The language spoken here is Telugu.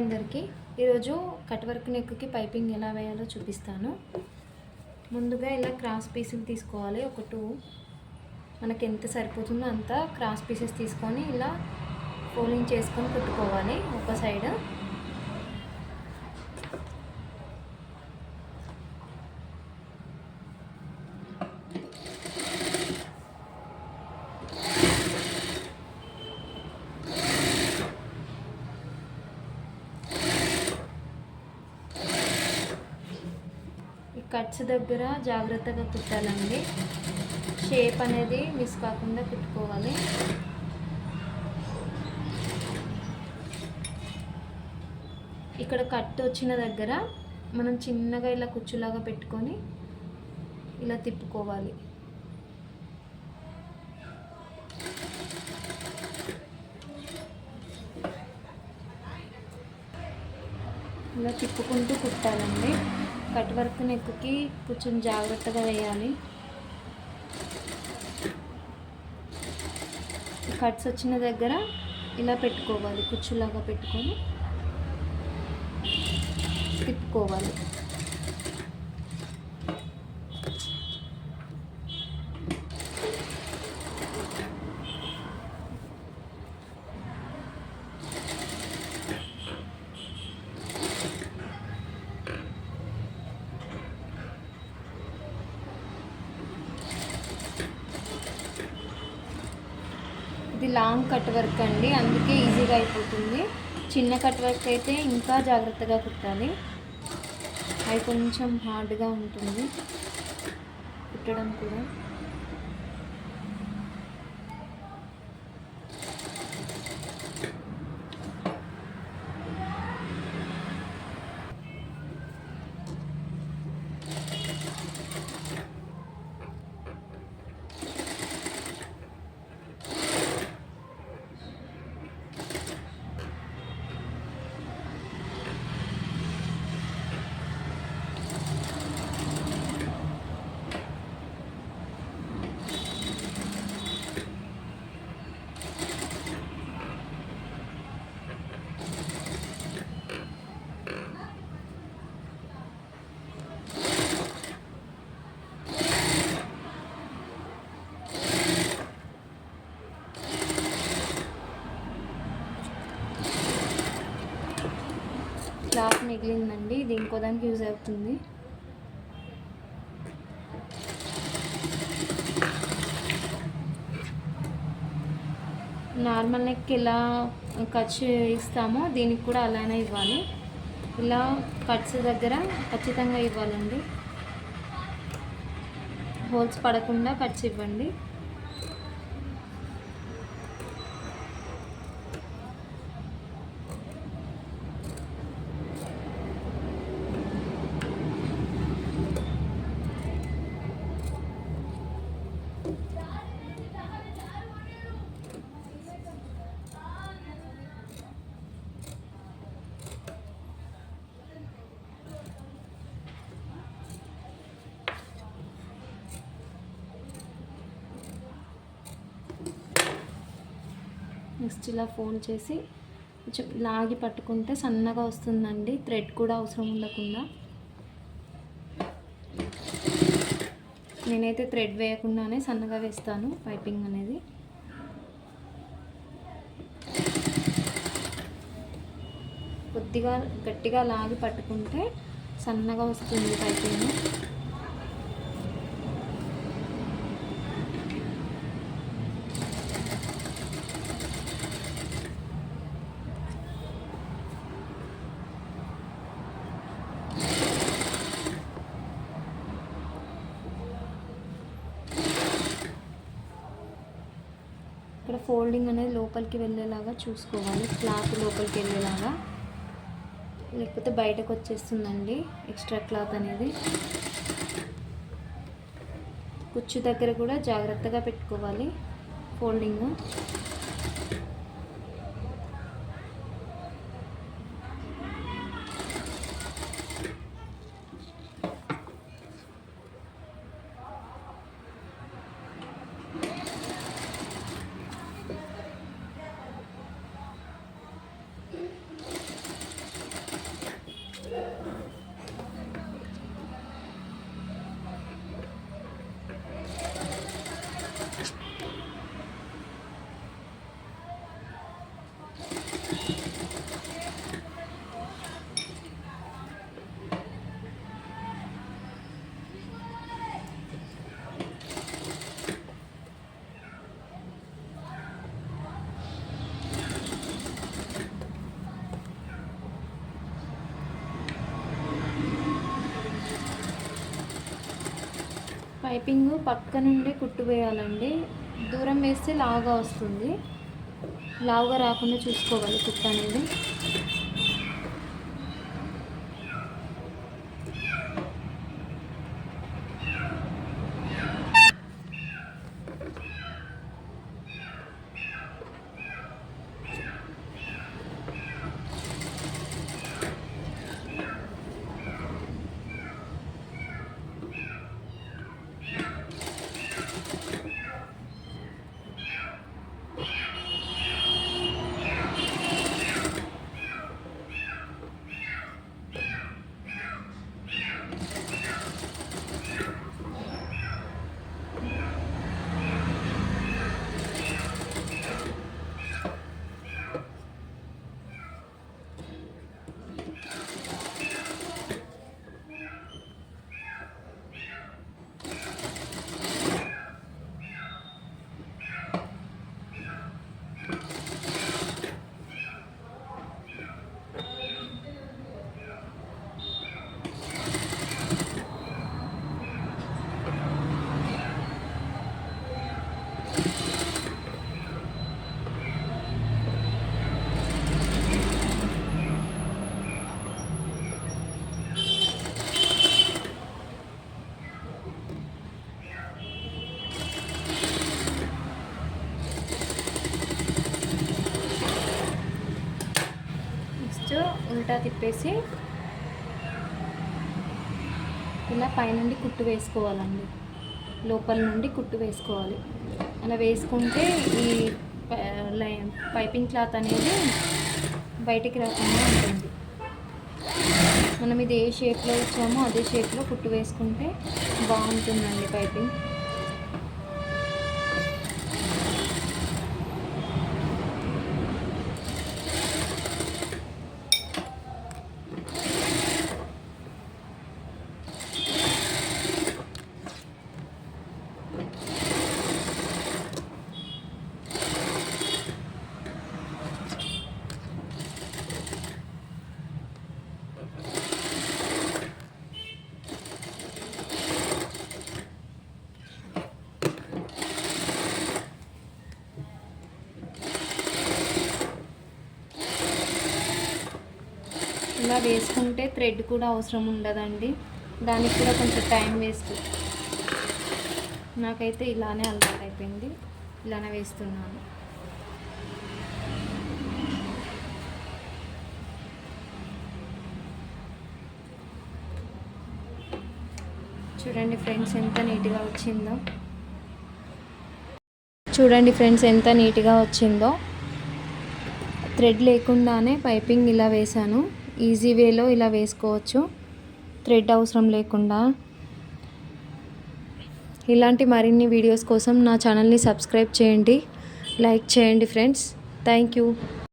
అందరికీ ఈరోజు కట్ వర్క్ నెక్కి పైపింగ్ ఎలా వేయాలో చూపిస్తాను. ముందుగా ఇలా క్రాస్ పీసులు తీసుకోవాలి. ఒక 2 మనకి ఎంత సరిపోతుందో అంత క్రాస్ పీసెస్ తీసుకొని ఇలా ఫోల్డింగ్ చేసుకొని కుట్టుకోవాలి. ఒక సైడ్ కట్స్ దగ్గర జాగ్రత్తగా కుట్టాలండి. షేప్ అనేది మిస్ కాకుండా కుట్టుకోవాలి. ఇక్కడ కట్ వచ్చిన దగ్గర మనం చిన్నగా ఇలా కుచ్చులాగా పెట్టుకొని ఇలా తిప్పుకోవాలి. ఇలా తిప్పుకుంటూ కుట్టాలండి. కట్ వర్క్ నెక్కి కొంచెం జాగ్రత్తగా వేయాలి. కట్స్ వచ్చిన దగ్గర ఇలా పెట్టుకోవాలి, కుచ్చులాగా పెట్టుకొని తిప్పుకోవాలి. ఇది లాంగ్ కట్ వర్క్ అండి, అందుకే ఈజీగా అయిపోతుంది. చిన్న కట్ వర్క్ అయితే ఇంకా జాగ్రత్తగా కుట్టాలి. అది కొంచెం హార్డ్గా ఉంటుంది కుట్టడం కూడా. క్లాత్ మిగిలిందండి, ఇది ఇంకో దానికి యూజ్ అవుతుంది. నార్మల్ నెక్ ఎలా కట్స్ ఇస్తామో దీనికి కూడా అలానే ఇవ్వాలి. ఇలా కట్స్ దగ్గర ఖచ్చితంగా ఇవ్వాలండి. హోల్స్ పడకుండా కట్స్ ఇవ్వండి. నెక్స్ట్ ఇలా ఫోల్డ్ చేసి కొంచెం లాగి పట్టుకుంటే సన్నగా వస్తుందండి. థ్రెడ్ కూడా అవసరం ఉండకుండా. నేనైతే థ్రెడ్ వేయకుండానే సన్నగా వేస్తాను పైపింగ్ అనేది. కొద్దిగా గట్టిగా లాగి పట్టుకుంటే సన్నగా వస్తుంది పైపింగ్. ఇక్కడ ఫోల్డింగ్ అనేది లోపలికి వెళ్ళేలాగా చూసుకోవాలి, క్లాత్ లోపలికి వెళ్ళేలాగా, లేకపోతే బయటకు వచ్చేస్తుందండి ఎక్స్ట్రా క్లాత్ అనేది. కుచ్చు దగ్గర కూడా జాగ్రత్తగా పెట్టుకోవాలి ఫోల్డింగ్. పైపింగ్ పక్క నుండి కుట్టు వేయాలండి. దూరం వేస్తే లావుగా వస్తుంది. లావుగా రాకుండా చూసుకోవాలి కుట్టు అనేది. ఉల్టా తిప్పేసి ఇలా పైనుండి కుట్టు వేసుకోవాలండి. లోపల నుండి కుట్టు వేసుకోవాలి. అలా వేసుకుంటే ఈ పైపింగ్ క్లాత్ అనేది బయటికి రాకుండా ఉంటుంది. మనం ఇది ఏ షేప్లో ఇచ్చామో అదే షేప్లో కుట్టు వేసుకుంటే బాగుంటుందండి పైపింగ్. ఇలా వేసుకుంటే థ్రెడ్ కూడా అవసరం ఉండదండి. దానికి కూడా కొంచెం టైం వేస్ట్. నాకైతే ఇలానే అలవాటు అయిపోయింది. ఇలానే వేస్తున్నాను. చూడండి ఫ్రెండ్స్ ఎంత నీట్గా వచ్చిందో. థ్రెడ్ లేకుండానే పైపింగ్ ఇలా వేసాను. ఈజీ వేలో ఇలా వేసుకోవచ్చు, థ్రెడ్ అవసరం లేకుండా. ఇలాంటి మరిన్ని వీడియోస్ కోసం నా ఛానల్ని సబ్స్క్రైబ్ చేయండి, లైక్ చేయండి ఫ్రెండ్స్. Thank you.